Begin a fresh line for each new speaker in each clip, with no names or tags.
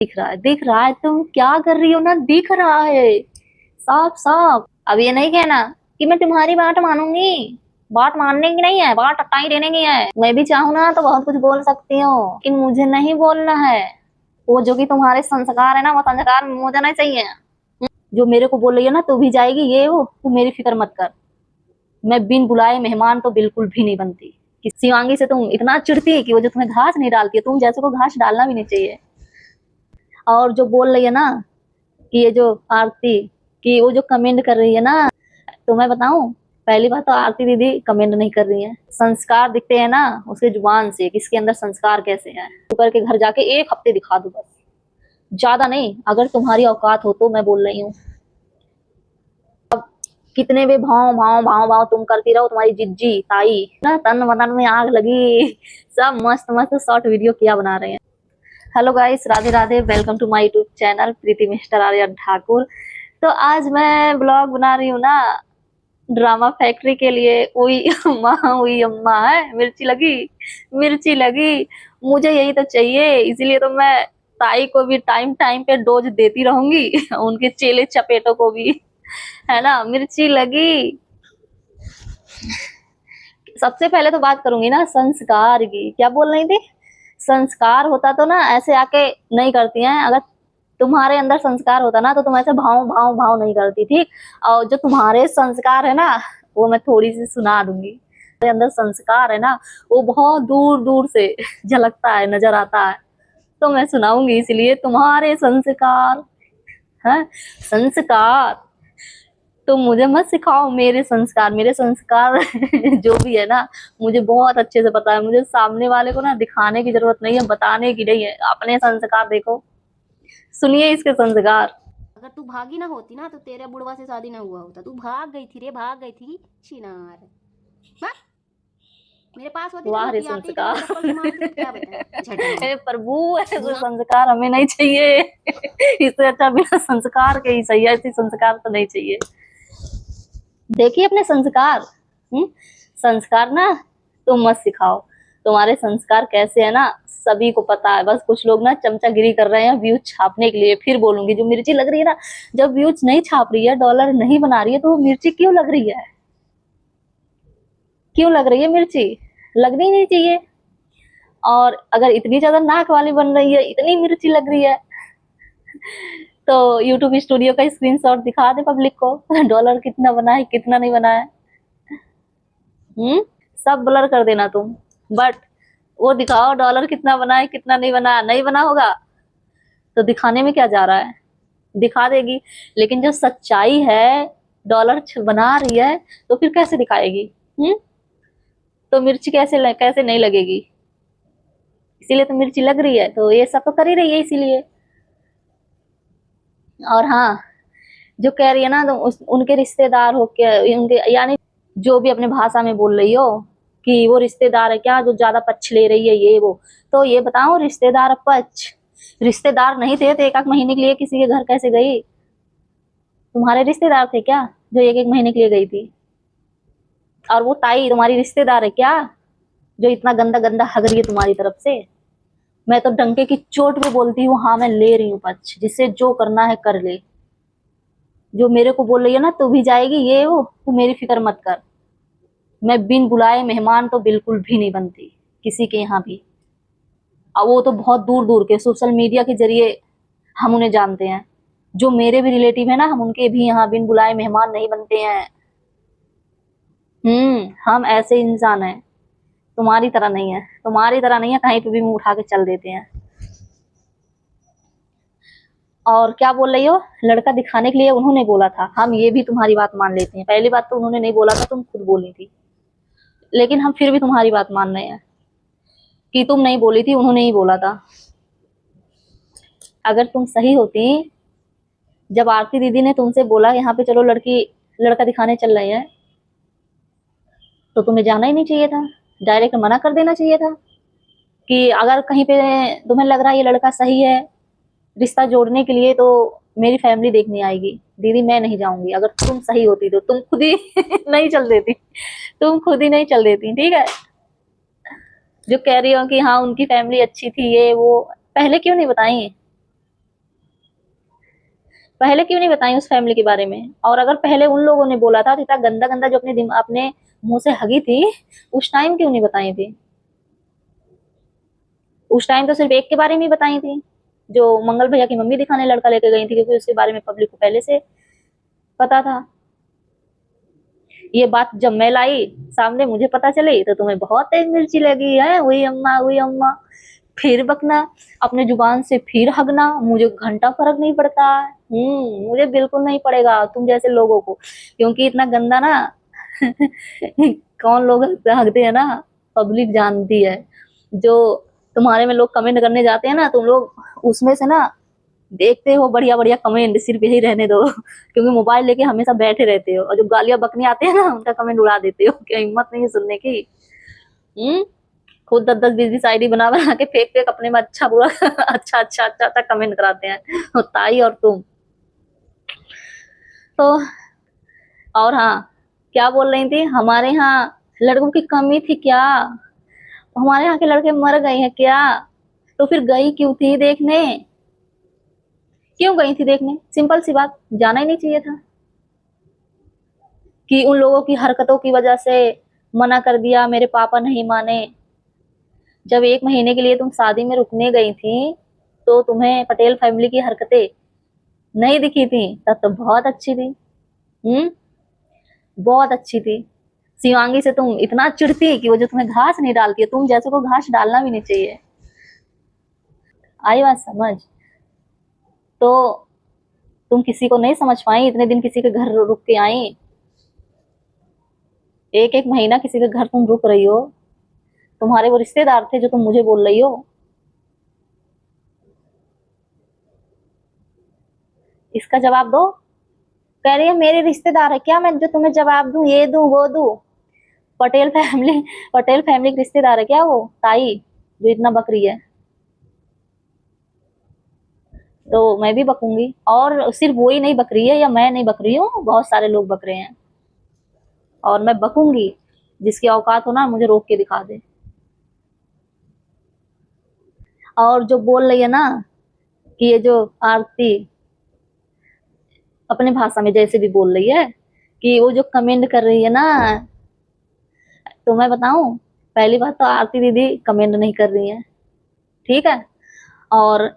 दिख रहा है, तुम क्या कर रही हो ना, दिख रहा है साफ साफ। अब ये नहीं कहना कि मैं तुम्हारी बात मानूंगी। बात मानने की नहीं है, बात टटाई देने की है। मैं भी चाहूँ ना तो बहुत कुछ बोल सकती हूँ, कि मुझे नहीं बोलना है। वो जो कि तुम्हारे संस्कार है ना, वो संस्कार मुझे नहीं चाहिए। जो मेरे को बोल रही है ना तू भी जाएगी, ये वो तू मेरी फिक्र मत कर। मैं बिन बुलाए मेहमान तो बिल्कुल भी नहीं बनती। कि शिवांगी से तुम इतना चिढ़ती है कि वो जो तुम्हें घास नहीं डालती है, तुम जैसे को घास डालना भी नहीं चाहिए। और जो बोल रही है ना कि ये जो आरती कि वो जो कमेंट कर रही है ना, तो मैं बताऊं, पहली बात तो आरती दीदी कमेंट नहीं कर रही है। संस्कार दिखते हैं ना उसके जुबान से, किसके अंदर संस्कार कैसे हैं। तो करके घर जाके एक हफ्ते दिखा दो बस, ज्यादा नहीं। अगर तुम्हारी औकात हो तो मैं बोल रही हूँ। कितने भी भाव भाव भाव भाव तुम करती रहो, तुम्हारी जिज्जी ताई ना तन बदन में आग लगी। सब मस्त मस्त शॉर्ट वीडियो क्या बना रहे हैं। Hello guys, Radhe Radhe, welcome to my YouTube channel Preeti mister Arya Thakur. तो आज मैं ब्लॉग बना रही हूँ ना ड्रामा फैक्ट्री के लिए। उई अम्मा उई अम्मा है, मिर्ची लगी मिर्ची लगी। मुझे यही तो चाहिए, इसीलिए तो मैं ताई को भी टाइम टाइम पे डोज देती रहूंगी। उनके चेले चपेटों को भी, है ना, मिर्ची लगी। सबसे पहले तो बात करूंगी ना संस्कार की। क्या बोल रही थी? संस्कार होता तो ना ऐसे आके नहीं करती हैं। अगर तुम्हारे अंदर संस्कार होता ना तो तुम ऐसे भाव भाव भाव नहीं करती, ठीक। और जो तुम्हारे संस्कार है ना, वो मैं थोड़ी सी सुना दूंगी। तुम्हारे अंदर संस्कार है ना, वो बहुत दूर दूर से झलकता है, नजर आता है। तो मैं सुनाऊंगी, इसलिए तुम्हारे संस्कार है। संस्कार तो मुझे मत सिखाओ, मेरे संस्कार, मेरे संस्कार जो भी है ना, मुझे बहुत अच्छे से पता है। मुझे सामने वाले को ना दिखाने की जरूरत नहीं है, बताने की नहीं है। अपने संस्कार देखो, सुनिए इसके संस्कार।
अगर तू भागी ना होती ना तो तेरे बुढ़वा से शादी ना हुआ होता। तू भाग गई थी रे, भाग गई थी छिनार। हाँ? मेरे पास होती तो
वाह
मैं
रे
पियाती तेरे को
संस्कार।
चप्पल से मारती तो क्या बताएं झटनी
हे प्रभु, ऐसे
बुरा।
संस्कार हमें नहीं चाहिए। इससे अच्छा बिना संस्कार के ही सही है, ऐसी संस्कार तो नहीं चाहिए। देखिए अपने संस्कार। संस्कार ना तुम मत सिखाओ। तुम्हारे संस्कार कैसे है ना सभी को पता है। बस कुछ लोग ना चमचागिरी कर रहे हैं व्यूज छापने के लिए। फिर बोलूंगी, जो मिर्ची लग रही है ना, जब व्यूज नहीं छाप रही है, डॉलर नहीं बना रही है, तो वो मिर्ची क्यों लग रही है? क्यों लग रही है मिर्ची? लगनी नहीं चाहिए। और अगर इतनी ज्यादा नाक वाली बन रही है, इतनी मिर्ची लग रही है, तो यूट्यूब स्टूडियो का स्क्रीनशॉट दिखा दे पब्लिक को। डॉलर कितना बना है, कितना नहीं बना है। सब ब्लर कर देना तुम, बट वो दिखाओ डॉलर कितना बना है, कितना नहीं बना। नहीं बना होगा तो दिखाने में क्या जा रहा है, दिखा देगी। लेकिन जो सच्चाई है, डॉलर बना रही है तो फिर कैसे दिखाएगी? तो मिर्ची कैसे नहीं लगेगी? इसीलिए तो मिर्ची लग रही है, तो ये सब तो कर ही रही है इसीलिए। और हाँ, जो कह रही है ना, तो उनके रिश्तेदार हो के, उनके यानी जो भी अपने भाषा में बोल रही हो कि वो रिश्तेदार है क्या जो ज्यादा पक्ष ले रही है, ये वो। तो ये बताओ, रिश्तेदार पक्ष रिश्तेदार नहीं थे तो एक एक महीने के लिए किसी के घर कैसे गई? तुम्हारे रिश्तेदार थे क्या जो एक एक महीने के लिए गई थी? और वो ताई तुम्हारी रिश्तेदार है क्या जो इतना गंदा गंदा हग रही है तुम्हारी तरफ से? मैं तो डंके की चोट पे बोलती हूँ, हाँ मैं ले रही हूँ पक्ष, जिससे जो करना है कर ले। जो मेरे को बोल रही है ना तू भी जाएगी, ये वो तू मेरी फिक्र मत कर। मैं बिन बुलाए मेहमान तो बिल्कुल भी नहीं बनती किसी के यहाँ भी। और वो तो बहुत दूर दूर के, सोशल मीडिया के जरिए हम उन्हें जानते हैं। जो मेरे भी रिलेटिव है ना, हम उनके भी यहाँ बिन बुलाए मेहमान नहीं बनते हैं। हम ऐसे इंसान हैं, तुम्हारी तरह नहीं है। तुम्हारी तरह नहीं है, कहीं पे भी मुंह उठा के चल देते हैं। और क्या बोल रही हो? लड़का दिखाने के लिए उन्होंने बोला था, हम ये भी तुम्हारी बात मान लेते हैं। पहली बात तो उन्होंने नहीं बोला था, तुम खुद बोली थी। लेकिन हम फिर भी तुम्हारी बात मान रहे हैं कि तुम नहीं बोली थी, उन्होंने ही बोला था। अगर तुम सही होती, जब आरती दीदी ने तुमसे बोला यहाँ पे चलो लड़का दिखाने चल रहे हैं, तो तुम्हें जाना ही नहीं चाहिए था। डायरेक्ट मना कर देना चाहिए था कि अगर कहीं पे तुम्हें लग रहा है ये लड़का सही है रिश्ता जोड़ने के लिए, तो मेरी फैमिली देखने आएगी। दीदी मैं नहीं जाऊंगी। अगर तुम सही होती तो तुम खुद ही नहीं चल देती। तुम खुद ही नहीं चल देती, ठीक है। जो कह रही हो कि हाँ उनकी फैमिली अच्छी थी, ये वो, पहले क्यों नहीं बताई? पहले क्यों नहीं बताई उस फैमिली के बारे में? और अगर पहले उन लोगों ने बोला था तो इतना गंदा गंदा जो अपने मुंह से हगी थी, उस टाइम क्यों नहीं बताई थी? उस टाइम तो सिर्फ एक के बारे में ही बताई थी, जो मंगल भैया की मम्मी दिखाने लड़का लेके गई थी, क्योंकि उसके बारे में पब्लिक को पहले से पता था। ये बात जब मैं लाई सामने, मुझे पता चली, तो तुम्हें बहुत तेज मिर्ची लगी है, वही अम्मा वही अम्मा। फिर बकना, अपने जुबान से फिर हगना। मुझे घंटा फर्क नहीं पड़ता। मुझे बिल्कुल नहीं पड़ेगा तुम जैसे लोगों को, क्योंकि इतना गंदा ना कौन लोग हगते हैं ना, पब्लिक जानती है। जो तुम्हारे में लोग कमेंट करने जाते हैं ना, तुम लोग उसमें से ना देखते हो बढ़िया बढ़िया कमेंट, सिर्फ यही रहने दो क्योंकि मोबाइल लेके हमेशा बैठे रहते हो, और जो गालियां बकने आते हैं ना उनका कमेंट उड़ा देते हो। क्या हिम्मत नहीं है सुनने की? हम्म खुद 10-10 20-20 आईडी बना बना के फेक फेक अपने में अच्छा बुरा अच्छा कमेंट कराते हैं, और ताई और तुम तो। और हाँ, क्या बोल रही थी? हमारे यहाँ लड़कों की कमी थी क्या? हमारे यहाँ के लड़के मर गए हैं क्या? तो फिर गई क्यों थी देखने? क्यों गई थी देखने? सिंपल सी बात, जाना ही नहीं चाहिए था। कि उन लोगों की हरकतों की वजह से मना कर दिया, मेरे पापा नहीं माने। जब 1 महीने के लिए तुम शादी में रुकने गई थी, तो तुम्हें पटेल फैमिली की हरकतें नहीं दिखी थी? तब तो बहुत अच्छी थी। हम्म बहुत अच्छी थी। शिवांगी से तुम इतना चिढ़ती कि वो जो तुम्हें घास नहीं डालती है, तुम जैसे को घास डालना भी नहीं चाहिए। आई बात समझ? तो तुम किसी को नहीं समझ पाई, इतने दिन किसी के घर रुक के आई, एक एक महीना किसी के घर तुम रुक रही हो। तुम्हारे वो रिश्तेदार थे जो तुम मुझे बोल रही हो? इसका जवाब दो। कह रही है मेरे रिश्तेदार है क्या, मैं जो तुम्हें जवाब दूं, ये दूं वो दूं? पटेल फैमिली पटेल फैमिली के रिश्तेदार है क्या वो ताई, जो इतना बक रही है? तो मैं भी बकूंगी, और सिर्फ वो ही नहीं बक रही है, या मैं नहीं बक रही हूँ, बहुत सारे लोग बक रहे हैं। और मैं बकूंगी, जिसकी औकात हो ना मुझे रोक के दिखा दे। और जो बोल रही है ना कि ये जो आरती अपने भाषा में जैसे भी बोल रही है, कि वो जो कमेंट कर रही है ना, तो मैं बताऊं, पहली बात तो आरती दीदी कमेंट नहीं कर रही है, ठीक है? और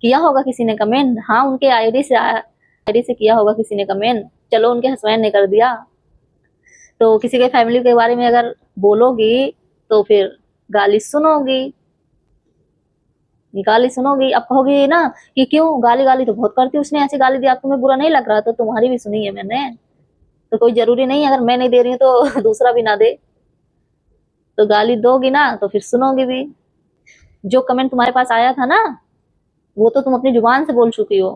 किया होगा किसी ने कमेंट, हाँ उनके आईडी से किया होगा किसी ने कमेंट, चलो उनके हस्बैंड ने कर दिया। तो किसी के फैमिली के बारे में अगर बोलोगी तो फिर गाली सुनोगी, गाली सुनोगी। अब कहोगी ना कि क्यों गाली, गाली तो बहुत करती, उसने ऐसी गाली दी, आप तुम्हें बुरा नहीं लग रहा? तो तुम्हारी भी सुनी है मैंने। तो कोई जरूरी नहीं है अगर मैं नहीं दे रही हूँ तो दूसरा भी ना दे। तो गाली दोगी ना तो फिर सुनोगी भी। जो कमेंट तुम्हारे पास आया था ना, वो तो तुम अपनी जुबान से बोल चुकी हो,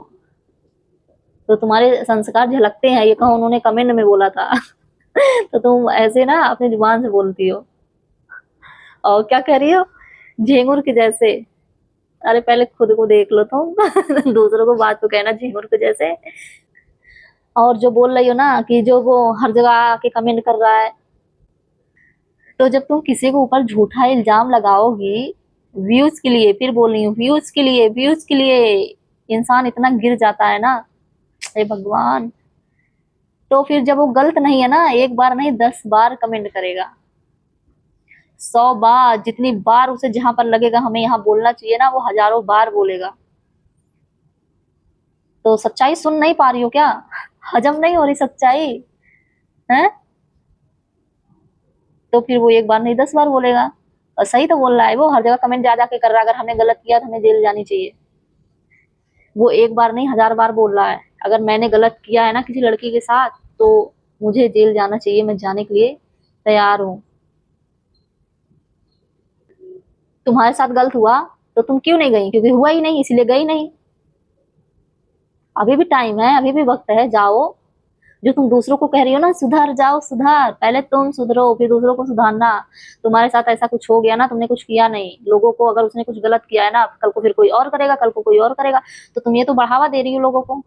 तो तुम्हारे संस्कार झलकते हैं, ये कहो उन्होंने कमेंट में बोला था तो तुम ऐसे ना अपनी जुबान से बोलती हो। और क्या कह रही हो? झिंगुर के जैसे? अरे पहले खुद को देख लो तुम दूसरों को बात तो कहना झिंगुर के जैसे। और जो बोल रही हो ना कि जो वो हर जगह आके कमेंट कर रहा है, तो जब तुम किसी के ऊपर झूठा इल्जाम लगाओगी व्यूज के लिए, फिर बोल रही हूँ व्यूज के लिए, व्यूज के लिए इंसान इतना गिर जाता है ना, हे भगवान। तो फिर जब वो गलत नहीं है ना, एक बार नहीं 10 बार कमेंट करेगा, 100 बार, जितनी बार उसे जहां पर लगेगा हमें यहाँ बोलना चाहिए ना, वो हजारों बार बोलेगा। तो सच्चाई सुन नहीं पा रही हो क्या? हजम नहीं हो रही सच्चाई है? तो फिर वो एक बार नहीं 10 बार बोलेगा। और सही तो बोल रहा है, वो हर जगह कमेंट जा जाके कर रहा है, अगर हमने गलत किया तो हमें जेल जानी चाहिए। वो एक बार नहीं 1000 बार बोल रहा है, अगर मैंने गलत किया है ना किसी लड़की के साथ, तो मुझे जेल जाना चाहिए, मैं जाने के लिए तैयार हूँ। तुम्हारे साथ गलत हुआ तो तुम क्यों नहीं गई? क्योंकि हुआ ही नहीं इसलिए गई नहीं। अभी भी टाइम है, अभी भी वक्त है, जाओ। जो तुम दूसरों को कह रही हो ना सुधर जाओ, सुधर, पहले तुम सुधरो फिर दूसरों को सुधारना। तुम्हारे साथ ऐसा कुछ हो गया ना, तुमने कुछ किया नहीं, लोगों को अगर उसने कुछ गलत किया है ना, कल को फिर कोई और करेगा, कल को कोई और करेगा, तो तुम ये तो बढ़ावा दे रही हो लोगों को।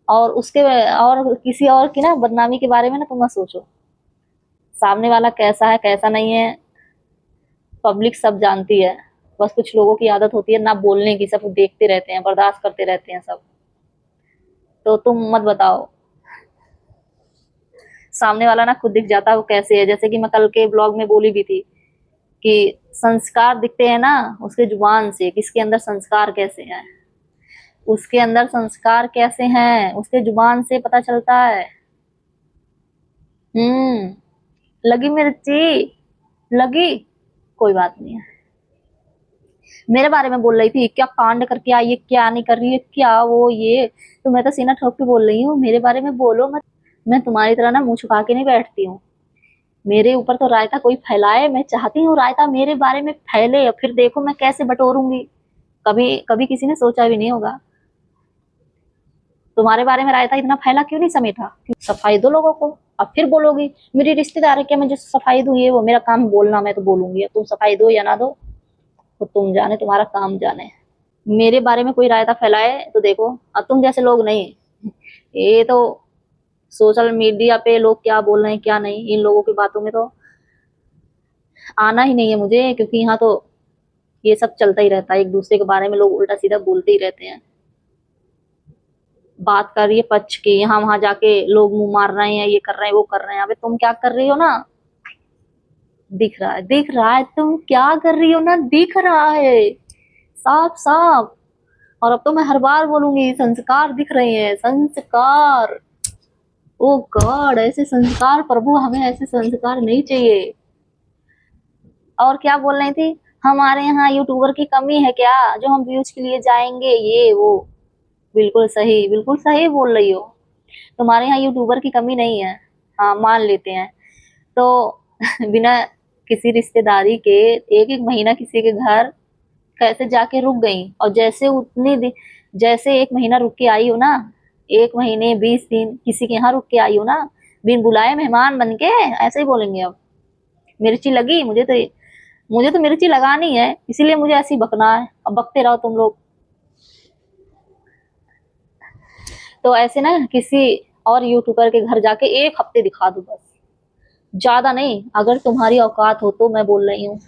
और उसके और किसी और की ना बदनामी के बारे में ना तुम मत सोचो। सामने वाला कैसा है कैसा नहीं है पब्लिक सब जानती है। बस कुछ लोगों की आदत होती है ना बोलने की, सब देखते रहते हैं, बर्दाश्त करते रहते हैं सब। तो तुम मत बताओ। सामने वाला ना खुद दिख जाता है वो कैसे है। जैसे कि मैं कल के ब्लॉग में बोली भी थी कि संस्कार दिखते हैं ना उसके जुबान से, किसके अंदर संस्कार कैसे हैं, उसके अंदर संस्कार कैसे हैं उसके जुबान से पता चलता है। लगी मिर्ची, लगी, कोई बात नहीं है। मेरे बारे में बोल रही थी क्या कांड करके आई है, क्या नहीं कर रही है, क्या वो ये, तो मैं तो सीना ठोक के बोल रही हूँ मेरे बारे में बोलो मत। मैं तुम्हारी तरह ना मुंह छुपा के नहीं बैठती हूँ। मेरे ऊपर तो रायता कोई फैलाए, मैं चाहती हूँ रायता मेरे बारे में फैले, फिर देखो मैं कैसे बटोरूंगी। कभी कभी किसी ने सोचा भी नहीं होगा। तुम्हारे बारे में रायता इतना फैला क्यों नहीं समेटा, सफाई दो लोगों को। अब फिर बोलोगी मेरी रिश्तेदार है क्या, मैं जिस सफाई दूं, ये वो मेरा काम बोलना, मैं तो बोलूंगी। अब तुम सफाई दो या ना दो तो तुम जाने, तुम्हारा काम जाने। मेरे बारे में कोई रायता फैलाए तो देखो। अब तुम जैसे लोग नहीं, ये तो सोशल मीडिया पे लोग क्या बोल रहे हैं क्या नहीं, इन लोगों की बातों में तो आना ही नहीं है मुझे, क्योंकि यहाँ तो ये सब चलता ही रहता है। एक दूसरे के बारे में लोग उल्टा सीधा बोलते ही रहते हैं। बात कर रही है पक्ष की, यहाँ वहां जाके लोग मुंह मार रहे हैं, ये कर रहे हैं वो कर रहे हैं। अबे तुम क्या कर रही हो ना, दिख रहा है, दिख रहा है तुम क्या कर रही हो ना, दिख रहा है साफ साफ। और अब तो मैं हर बार बोलूंगी संस्कार दिख रहे हैं, संस्कार। ओ गॉड, ऐसे संस्कार प्रभु, हमें ऐसे संस्कार नहीं चाहिए। और क्या बोल रही थी, हमारे यहाँ यूट्यूबर की कमी है क्या जो हम व्यूज के लिए जाएंगे, ये वो। बिल्कुल सही बोल रही हो। तुम्हारे यहाँ यूट्यूबर की कमी नहीं है, हाँ मान लेते हैं। तो बिना किसी रिश्तेदारी के एक एक महीना किसी के घर कैसे जाके रुक गई, और जैसे उतनी जैसे एक महीना रुक के आई हो ना, 1 महीने 20 दिन किसी के यहाँ रुक के आई हो ना, बिन बुलाए मेहमान बन के, ऐसे ही बोलेंगे। अब मिर्ची लगी, मुझे तो मिर्ची लगानी है, इसीलिए मुझे ऐसे ही बकना है। अब बकते रहो तुम लोग। तो ऐसे ना किसी और यूट्यूबर के घर जाके 1 हफ्ते दिखा दो बस, ज्यादा नहीं। अगर तुम्हारी औकात हो तो मैं बोल रही हूँ।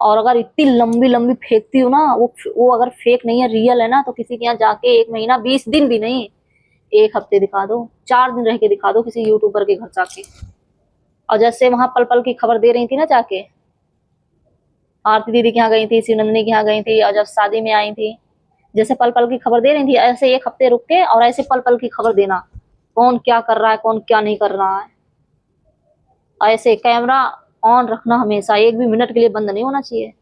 और अगर इतनी लंबी लंबी फेंकती हो ना, वो अगर फेक नहीं है रियल है ना, तो किसी के यहाँ जाके 1 महीना 20 दिन भी नहीं, 1 हफ्ते दिखा दो, 4 दिन रह के दिखा दो किसी यूट्यूबर के घर जाके। और जैसे वहां पल पल की खबर दे रही थी ना जाके, आरती दीदी के यहाँ गई थी, शिवनंदिनी के यहाँ गई थी, और जब शादी में आई थी, जैसे पल पल की खबर दे रही थी, ऐसे 1 हफ्ते रुक के और ऐसे पल पल की खबर देना, कौन क्या कर रहा है कौन क्या नहीं कर रहा है। ऐसे कैमरा ऑन रखना हमेशा, एक भी मिनट के लिए बंद नहीं होना चाहिए।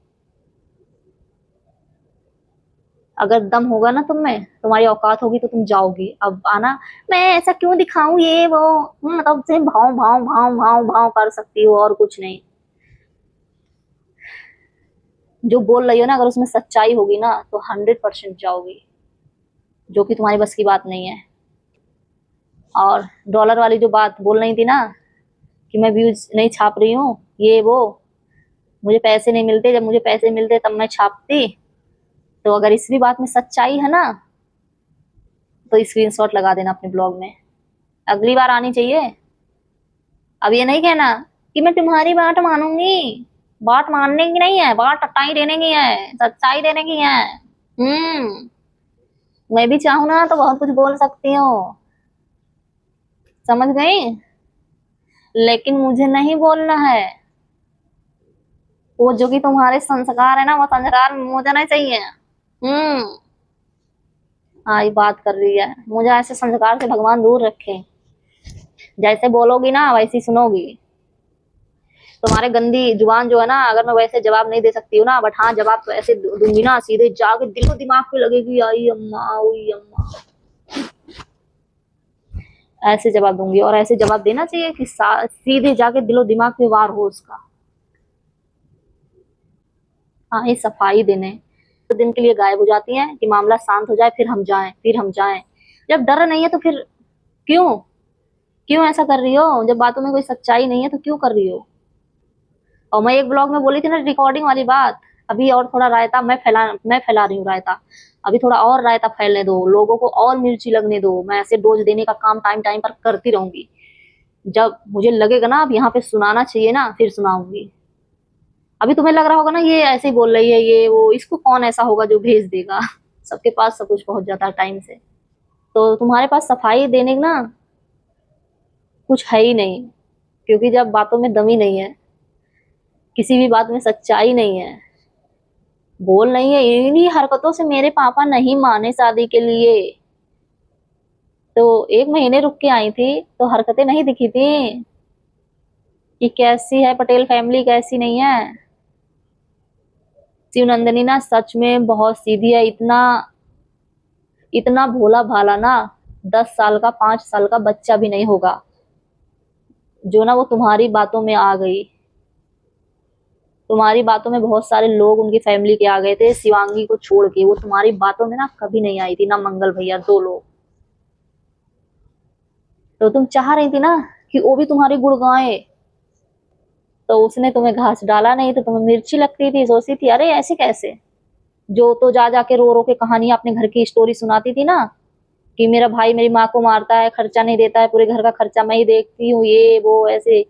अगर दम होगा ना तुम में, तुम्हारी औकात होगी तो तुम जाओगी। अब आना मैं ऐसा क्यों दिखाऊं ये वो, मतलब से भाव भाव भाव भाव भाव कर सकती हो और कुछ नहीं। जो बोल रही हो ना, अगर उसमें सच्चाई होगी ना तो 100% जाओगी, जो कि तुम्हारी बस की बात नहीं है। और डॉलर वाली जो बात बोल रही थी ना कि मैं व्यूज नहीं छाप रही हूँ, ये वो, मुझे पैसे नहीं मिलते, जब मुझे पैसे मिलते तब मैं छापती। तो अगर इस भी बात में सच्चाई है ना तो स्क्रीनशॉट लगा देना अपने ब्लॉग में, अगली बार आनी चाहिए। अब ये नहीं कहना कि मैं तुम्हारी बात मानूंगी, बात मानने की नहीं है, बात टट्टाई देने की है, सच्चाई देने की है। मैं भी चाहूँ ना तो बहुत कुछ बोल सकती हूँ, समझ गई, लेकिन मुझे नहीं बोलना है। वो जो कि तुम्हारे संस्कार है ना, वो संस्कार मुझे नहीं चाहिए। हाँ ये बात कर रही है, मुझे ऐसे संस्कार से भगवान दूर रखे। जैसे बोलोगी ना वैसी सुनोगी। तुम्हारे गंदी जुबान जो है ना, अगर मैं वैसे जवाब नहीं दे सकती हूँ ना, बट हाँ जवाब तो ऐसे दूंगी ना, सीधे जाके दिलो दिमाग पे लगेगी, आई अम्मा ओई अम्मा, ऐसे जवाब दूंगी। और ऐसे जवाब देना चाहिए कि सीधे जाके दिलो दिमाग पे वार हो उसका। हाँ ये सफाई देने तो दिन के लिए गायब हो जाती हैं कि मामला शांत हो जाए, फिर हम जाएं, फिर हम जाएं। जब डर नहीं है तो फिर क्यों, क्यों ऐसा कर रही हो, जब बातों में कोई सच्चाई नहीं है तो क्यों कर रही हो। और मैं एक ब्लॉग में बोली थी ना रिकॉर्डिंग वाली बात, अभी और थोड़ा रायता मैं फैला रही हूँ रायता, अभी थोड़ा और रायता फैलने दो, लोगों को और मिर्ची लगने दो। मैं ऐसे डोज देने का काम टाइम टाइम पर करती रहूंगी, जब मुझे लगेगा ना अब यहाँ पे सुनाना चाहिए ना फिर सुनाऊंगी। अभी तुम्हें लग रहा होगा ना ये ऐसे ही बोल रही है, ये वो, इसको कौन ऐसा होगा जो भेज देगा, सबके पास सब कुछ पहुंच जाता है टाइम से। तो तुम्हारे पास सफाई देने का ना कुछ है ही नहीं, क्योंकि जब बातों में दम ही नहीं है, किसी भी बात में सच्चाई नहीं है, बोल नहीं है, इन्हीं हरकतों से मेरे पापा नहीं माने शादी के लिए। तो 1 महीने रुक के आई थी तो हरकतें नहीं दिखी थी कि कैसी है पटेल फैमिली, कैसी नहीं है। शिवनंदिनी ना सच में बहुत सीधी है, इतना इतना भोला भाला ना 10 साल का 5 साल का बच्चा भी नहीं होगा जो ना वो तुम्हारी बातों में आ गई। तुम्हारी बातों में बहुत सारे लोग उनकी फैमिली के आ गए थे, शिवांगी को छोड़ के वो तुम्हारी बातों में ना कभी नहीं आई थी, ना मंगल भैया, 2 लोग। तो तुम चाह रही थी ना कि वो भी तुम्हारी गुड़ गाए, तो उसने तुम्हें घास डाला नहीं तो तुम्हें मिर्ची लगती थी, सोचती थी अरे ऐसे कैसे। जो तो जा जाके रो रो के कहानी अपने घर की स्टोरी सुनाती थी ना कि मेरा भाई मेरी माँ को मारता है, खर्चा नहीं देता है, पूरे घर का खर्चा मैं ही देखती हूँ, ये वो ऐसे,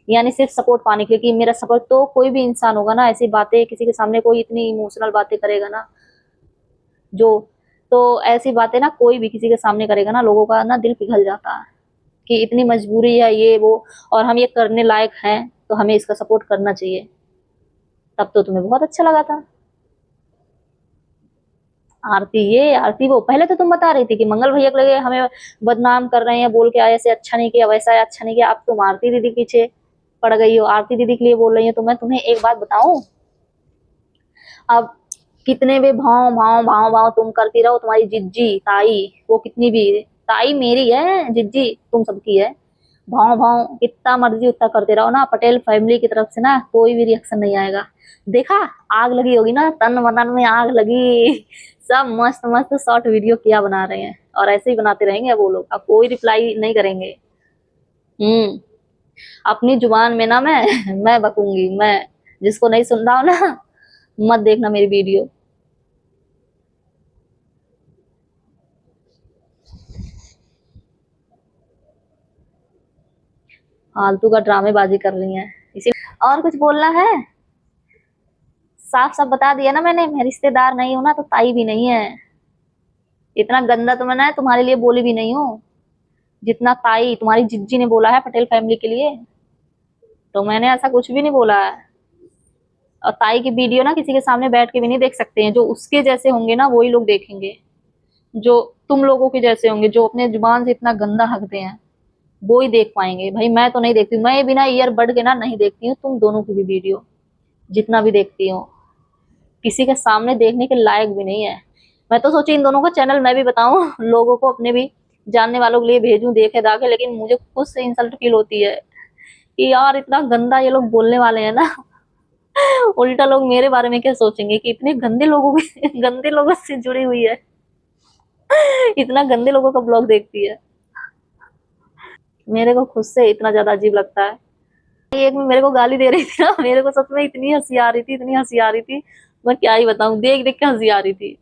यानी सिर्फ सपोर्ट पाने के लिए कि मेरा सपोर्ट। तो कोई भी इंसान होगा ना ऐसी बातें किसी के सामने, कोई इतनी इमोशनल बातें करेगा ना जो, तो ऐसी बातें ना कोई भी किसी के सामने करेगा ना, लोगों का ना दिल पिघल जाता है कि इतनी मजबूरी है ये वो, और हम ये करने लायक हैं तो हमें इसका सपोर्ट करना चाहिए। तब तो तुम्हें बहुत अच्छा लगा था। आरती ये आरती वो, पहले तो तुम बता रही थी कि मंगल भैया के लगे हमें बदनाम कर रहे हैं, बोल के ऐसे अच्छा नहीं किया, वैसा अच्छा नहीं किया। अब तुम आरती दीदी के पीछे पड़ गई हो, आरती दीदी के लिए बोल रही हो। तो मैं तुम्हें एक बात बताऊं, अब कितने भी भाव भाव भाव भाव तुम करती रहो, तुम्हारी जिज्जी ताई वो कितनी भी, ताई मेरी है, जिज्जी तुम सबकी है, भाव भाव कितना मर्जी उतना करते रहो ना, पटेल फैमिली की तरफ से ना कोई भी रिएक्शन नहीं आएगा। देखा, आग लगी होगी ना, तन मन में आग लगी। सब मस्त मस्त शॉर्ट वीडियो क्या बना रहे हैं, और ऐसे ही बनाते रहेंगे अब वो लोग, अब कोई रिप्लाई नहीं करेंगे। हम्म। अपनी जुबान में ना मैं बकूंगी मैं। जिसको नहीं सुन रहा हो ना, मत देखना मेरी वीडियो। फालतू का ड्रामेबाजी कर रही हैं इसी। और कुछ बोलना है? साफ साफ बता दिया ना मैंने, मैं रिश्तेदार नहीं हूं ना तो ताई भी नहीं है। इतना गंदा तो मैंने तुम्हारे लिए बोली भी नहीं हूँ जितना ताई तुम्हारी जिज्जी ने बोला है पटेल फैमिली के लिए। तो मैंने ऐसा कुछ भी नहीं बोला है। और ताई की वीडियो ना किसी के सामने बैठ के भी नहीं देख सकते हैं, जो उसके जैसे होंगे ना वही लोग देखेंगे, जो तुम लोगों के जैसे होंगे, जो अपने जुबान से इतना गंदा हकते हैं वो ही देख पाएंगे। भाई मैं तो नहीं देखती, मैं बिना ईयरबड के ना नहीं देखती हूँ तुम दोनों की भी वीडियो, जितना भी देखती हूँ किसी के सामने देखने के लायक भी नहीं है। मैं तो सोची इन दोनों का चैनल मैं भी बताऊं, लोगों को अपने भी जानने वालों के लिए भेजूं देखे दाखे, लेकिन मुझे खुद से इंसल्ट फील होती है कि यार इतना गंदा ये लोग बोलने वाले हैं ना। उल्टा लोग मेरे बारे में क्या सोचेंगे कि इतने गंदे लोगों के गंदे लोगों से जुड़ी हुई है, इतना गंदे लोगों का ब्लॉग देखती है। मेरे को खुद से इतना ज्यादा अजीब लगता है। एक में मेरे को गाली दे रही थी ना, मेरे को सच में इतनी हंसी आ रही थी, इतनी हंसी आ रही थी, मैं क्या ही बताऊं, देख देख के हंसी आ रही थी।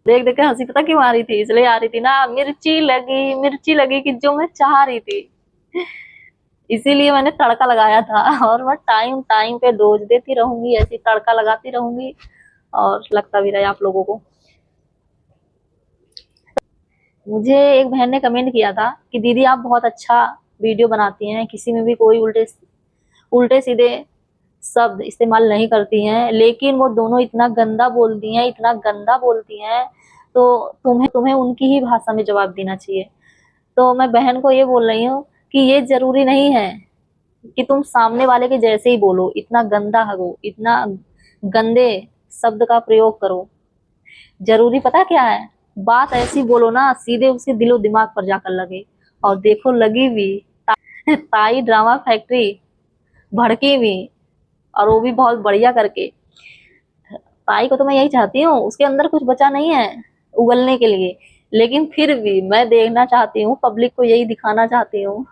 देख देख के हंसी पता क्यों आ रही थी, इसलिए आ रही थी ना, मिर्ची लगी कि जो मैं चाह रही थी, इसीलिए मैंने तड़का लगाया था। और मैं टाइम टाइम पे डोज देती रहूंगी, ऐसी तड़का लगाती रहूंगी, और लगता भी रहे आप लोगों को। मुझे एक बहन ने कमेंट किया था कि दीदी आप बहुत अच्छा वीडियो बनाती हैं, किसी में भी कोई उल्टे उल्टे सीधे शब्द इस्तेमाल नहीं करती हैं, लेकिन वो दोनों इतना गंदा बोलती हैं, इतना गंदा बोलती हैं, तो तुम्हें तुम्हें उनकी ही भाषा में जवाब देना चाहिए। तो मैं बहन को ये बोल रही हूँ कि ये जरूरी नहीं है कि तुम सामने वाले के जैसे ही बोलो, इतना गंदा हगो, इतना गंदे शब्द का प्रयोग करो। जरूरी पता क्या है, बात ऐसी बोलो ना सीधे उसके दिलो दिमाग पर जाकर लगे। और देखो लगी भी। ताई ड्रामा फैक्ट्री भड़की भी, और वो भी बहुत बढ़िया करके। ताई को तो मैं यही चाहती हूँ, उसके अंदर कुछ बचा नहीं है उगलने के लिए, लेकिन फिर भी मैं देखना चाहती हूँ, पब्लिक को यही दिखाना चाहती हूँ।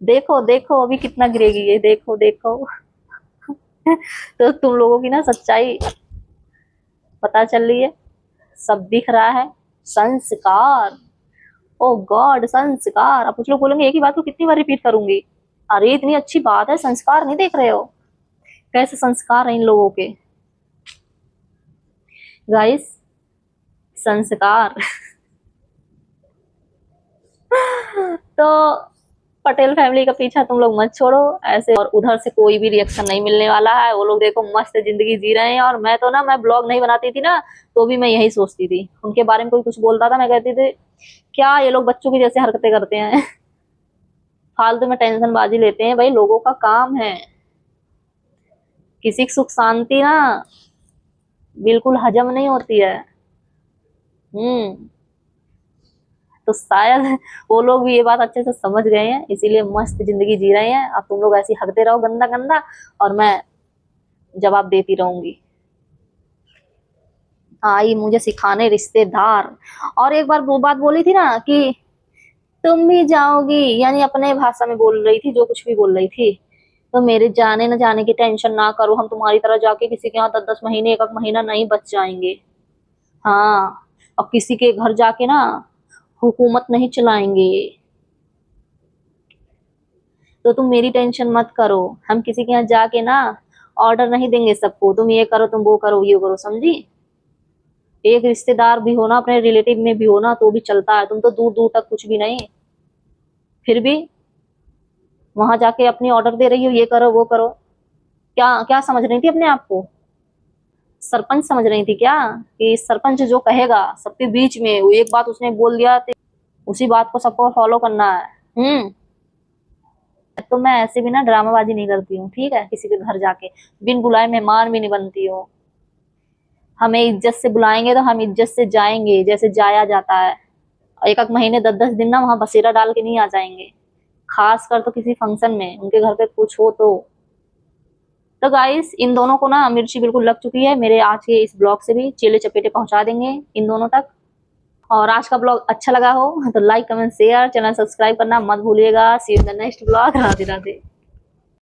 देखो देखो अभी कितना गिरेगी ये, देखो देखो। तो तुम लोगों की ना सच्चाई पता चल रही है, सब दिख रहा है। संस्कार, ओ गॉड संस्कार। अब कुछ लोग बोलेंगे एक ही बात को कितनी बार रिपीट करूंगी, अरे इतनी अच्छी बात है, संस्कार नहीं देख रहे हो, कैसे संस्कार है इन लोगों के। गाइस संस्कार। तो पटेल फैमिली का पीछा तुम लोग मत छोड़ो ऐसे, और उधर से कोई भी रिएक्शन नहीं मिलने वाला है। वो लोग देखो मस्त जिंदगी जी रहे हैं, और मैं तो ना, मैं ब्लॉग नहीं बनाती थी ना तो भी मैं यही सोचती थी, उनके बारे में कोई कुछ बोलता था मैं कहती थी क्या ये लोग बच्चों की जैसे हरकतें करते हैं। फालतू में टेंशन बाजी लेते हैं, भाई लोगों का काम है। किसी की सुख शांति ना बिल्कुल हजम नहीं होती है। हम्म। तो शायद वो लोग भी ये बात अच्छे से समझ गए हैं, इसीलिए मस्त जिंदगी जी रहे हैं। अब तुम लोग ऐसी हकते रहो गंदा गंदा, और मैं जवाब देती रहूंगी। आई मुझे सिखाने रिश्तेदार। और एक बार वो बात बोली थी ना कि तुम भी जाओगी, यानी अपने भाषा में बोल रही थी, जो कुछ भी बोल रही थी। तो मेरे जाने न जाने की टेंशन ना करो, हम तुम्हारी तरह जाके किसी के यहाँ 10-10 महीने, 1-1 महीना नहीं बच जाएंगे। हाँ, और किसी के घर जाके ना हुकूमत नहीं चलाएंगे। तो तुम मेरी टेंशन मत करो, हम किसी के यहाँ जाके ना ऑर्डर नहीं देंगे सबको, तुम ये करो, तुम वो करो, ये करो, समझी। एक रिश्तेदार भी हो ना, अपने रिलेटिव में भी हो ना, तो भी चलता है। तुम तो दूर दूर तक कुछ भी नहीं, फिर भी वहां जाके अपनी ऑर्डर दे रही हो, ये करो वो करो। क्या क्या समझ रही थी अपने आप को, सरपंच समझ रही थी क्या, कि सरपंच जो कहेगा सबके बीच में, वो एक बात उसने बोल दिया तो उसी बात को सबको फॉलो करना है। तो मैं ऐसे भी ना ड्रामाबाजी नहीं करती हूँ, ठीक है। किसी के घर जाके बिन बुलाए मेहमान भी नहीं बनती हूँ। हमें इज्जत से बुलाएंगे तो हम इज्जत से जाएंगे, जैसे जाया जाता है। 1-1 महीने 10-10 दिन ना वहां बसेरा डाल के नहीं आ जाएंगे, खास कर तो किसी फंक्शन में उनके घर पे कुछ हो तो गाइस इन दोनों को ना मिर्ची बिल्कुल लग चुकी है। मेरे आज के इस ब्लॉग से भी चेले चपेटे पहुंचा देंगे इन दोनों तक। और आज का ब्लॉग अच्छा लगा हो तो like comment share, channel subscribe करना मत भूलिएगा। See you in the next blog. Radhe Radhe.